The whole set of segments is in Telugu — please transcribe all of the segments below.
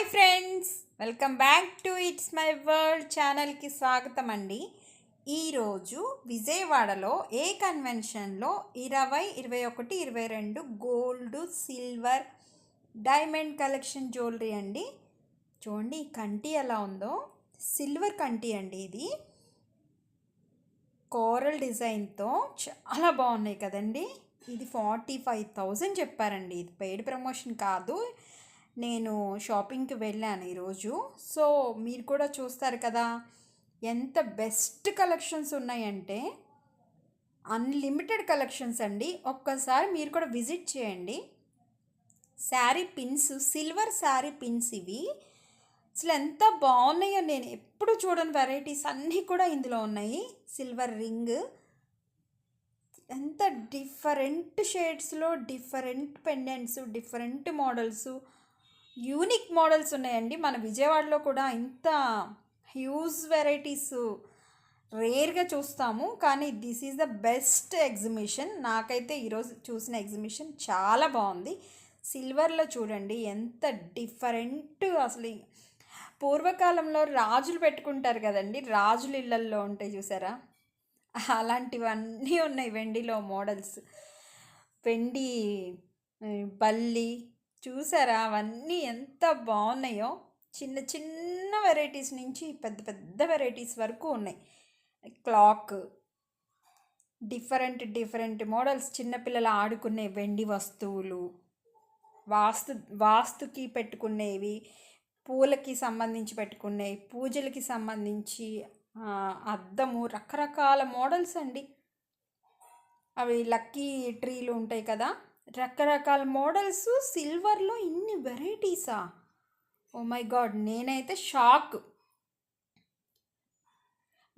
Hi friends, welcome back to it's my world ఛానల్కి స్వాగతం అండి. ఈరోజు విజయవాడలో ఏ కన్వెన్షన్లో 20, 21, 22 gold, silver, diamond collection jewellery అండి. చూడండి ఈ కంటి ఎలా ఉందో. సిల్వర్ కంటి అండి. ఇది కోరల్ డిజైన్తో చాలా బాగున్నాయి కదండి. ఇది 45,000 చెప్పారండి. ఇది పెయిడ్ ప్రమోషన్ కాదు, నేను షాపింగ్కి వెళ్ళాను ఈరోజు. సో మీరు కూడా చూస్తారు కదా ఎంత బెస్ట్ కలెక్షన్స్ ఉన్నాయంటే, అన్లిమిటెడ్ కలెక్షన్స్ అండి. ఒక్కసారి మీరు కూడా విజిట్ చేయండి. Sari pins, silver sari pins ఇవి అసలు ఎంత బాగున్నాయో, నేను ఎప్పుడు చూడని వెరైటీస్ అన్నీ కూడా ఇందులో ఉన్నాయి. సిల్వర్ రింగ్ ఎంత డిఫరెంట్ షేడ్స్లో different pendants, different models, unique models ఉన్నాయండి. మన విజయవాడలో కూడా ఇంత హ్యూజ్ వెరైటీస్ రేర్గా చూస్తాము, కానీ this is the best exhibition. నాకైతే ఈరోజు చూసిన ఎగ్జిబిషన్ చాలా బాగుంది. సిల్వర్లో చూడండి ఎంత డిఫరెంట్. అసలు పూర్వకాలంలో రాజులు పెట్టుకుంటారు కదండి, రాజుల ఇళ్ళల్లో ఉంటాయి చూసారా, అలాంటివన్నీ ఉన్నాయి. వెండిలో మోడల్స్, వెండి బల్లి చూసారా, అవన్నీ ఎంత బాగున్నాయో. చిన్న చిన్న వెరైటీస్ నుంచి పెద్ద పెద్ద వెరైటీస్ వరకు ఉన్నాయి. క్లాక్, డిఫరెంట్ మోడల్స్, చిన్నపిల్లలు ఆడుకునే వెండి వస్తువులు, వాస్తుకి పెట్టుకునేవి, పూలకి సంబంధించి పెట్టుకునేవి, పూజలకి సంబంధించి అద్దము, రకరకాల మోడల్స్ అండి. అవి లక్కీ ట్రీలు ఉంటాయి కదా, రకరకాల మోడల్స్. సిల్వర్లో ఇన్ని వెరైటీసా! ఓ మై గాడ్, నేనైతే షాక్.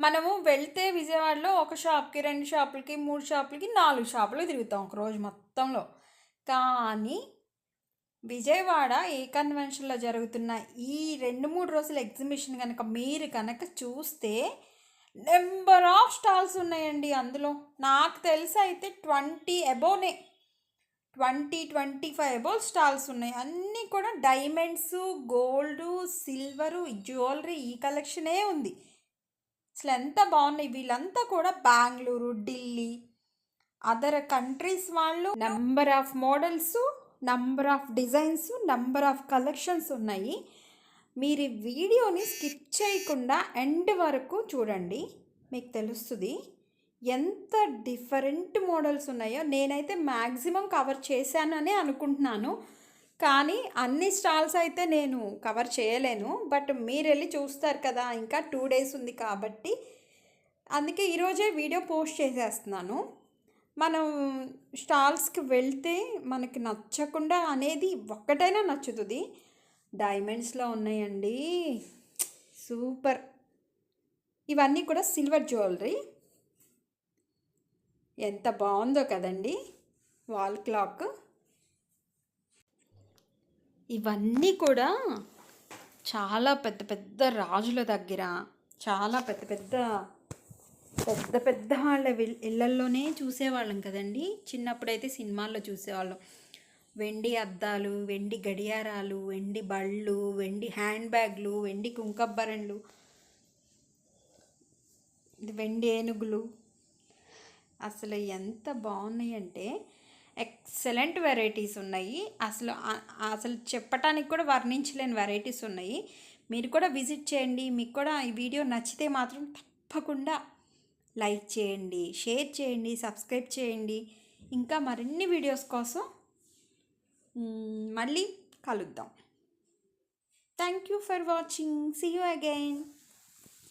మనము వెళ్తే విజయవాడలో ఒక షాప్కి, 2 షాపులకి, 3 షాపులకి, 4 షాపులు తిరుగుతాం ఒక రోజు మొత్తంలో. కానీ విజయవాడ ఏ కన్వెన్షన్లో జరుగుతున్న ఈ 2-3 రోజుల ఎగ్జిబిషన్ మీరు కనుక చూస్తే నెంబర్ ఆఫ్ స్టాల్స్ ఉన్నాయండి. అందులో నాకు తెలిసి అయితే 20 అబోనే, 20-25 అబోవ్ స్టాల్స్ ఉన్నాయి. అన్నీ కూడా డైమండ్స్, గోల్డ్, సిల్వరు, జ్యువెలరీ, ఈ కలెక్షనే ఉంది. అసలు ఎంత బాగున్నాయి. వీళ్ళంతా కూడా బెంగళూరు, ఢిల్లీ, అదర్ కంట్రీస్ వాళ్ళు. Number of models, number of designs, number of collections ఉన్నాయి. మీరు ఈ వీడియోని స్కిప్ చేయకుండా ఎండ్ వరకు చూడండి, మీకు తెలుస్తుంది ఎంత డిఫరెంట్ మోడల్స్ ఉన్నాయో. నేనైతే మ్యాక్సిమం కవర్ చేశానని అనుకుంటున్నాను, కానీ అన్ని స్టాల్స్ అయితే నేను కవర్ చేయలేను. బట్ మీరు వెళ్ళి చూస్తారు కదా, ఇంకా 2 days ఉంది కాబట్టి అందుకే ఈరోజే వీడియో పోస్ట్ చేసేస్తున్నాను. మనం స్టాల్స్కి వెళ్తే మనకి నచ్చకుండా అనేది ఒక్కటైనా నచ్చుతుంది. డైమండ్స్లో ఉన్నాయండి, సూపర్. ఇవన్నీ కూడా సిల్వర్ జ్యువెలరీ, ఎంత బాగుందో కదండి. వాల్ క్లాక్, ఇవన్నీ కూడా చాలా పెద్ద పెద్ద రాజుల దగ్గర, చాలా పెద్ద పెద్ద వాళ్ళ ఇళ్ళల్లోనే చూసేవాళ్ళం కదండి. చిన్నప్పుడైతే సినిమాల్లో చూసేవాళ్ళం. వెండి అద్దాలు, వెండి గడియారాలు, వెండి బళ్ళు, వెండి హ్యాండ్ బ్యాగ్లు, వెండి కుంకబ్బరణలు, వెండి ఏనుగులు. అసలు ఎంత బాగున్నాయి అంటే ఎక్సలెంట్ వెరైటీస్ ఉన్నాయి. అసలు చెప్పటానికి కూడా వర్ణించలేని వెరైటీస్ ఉన్నాయి. మీరు కూడా విజిట్ చేయండి. మీకు కూడా ఈ వీడియో నచ్చితే మాత్రం తప్పకుండా లైక్ చేయండి, షేర్ చేయండి, సబ్స్క్రైబ్ చేయండి. ఇంకా మరిన్ని వీడియోస్ కోసం మళ్ళీ కలుద్దాం. Thank you for watching. See you again.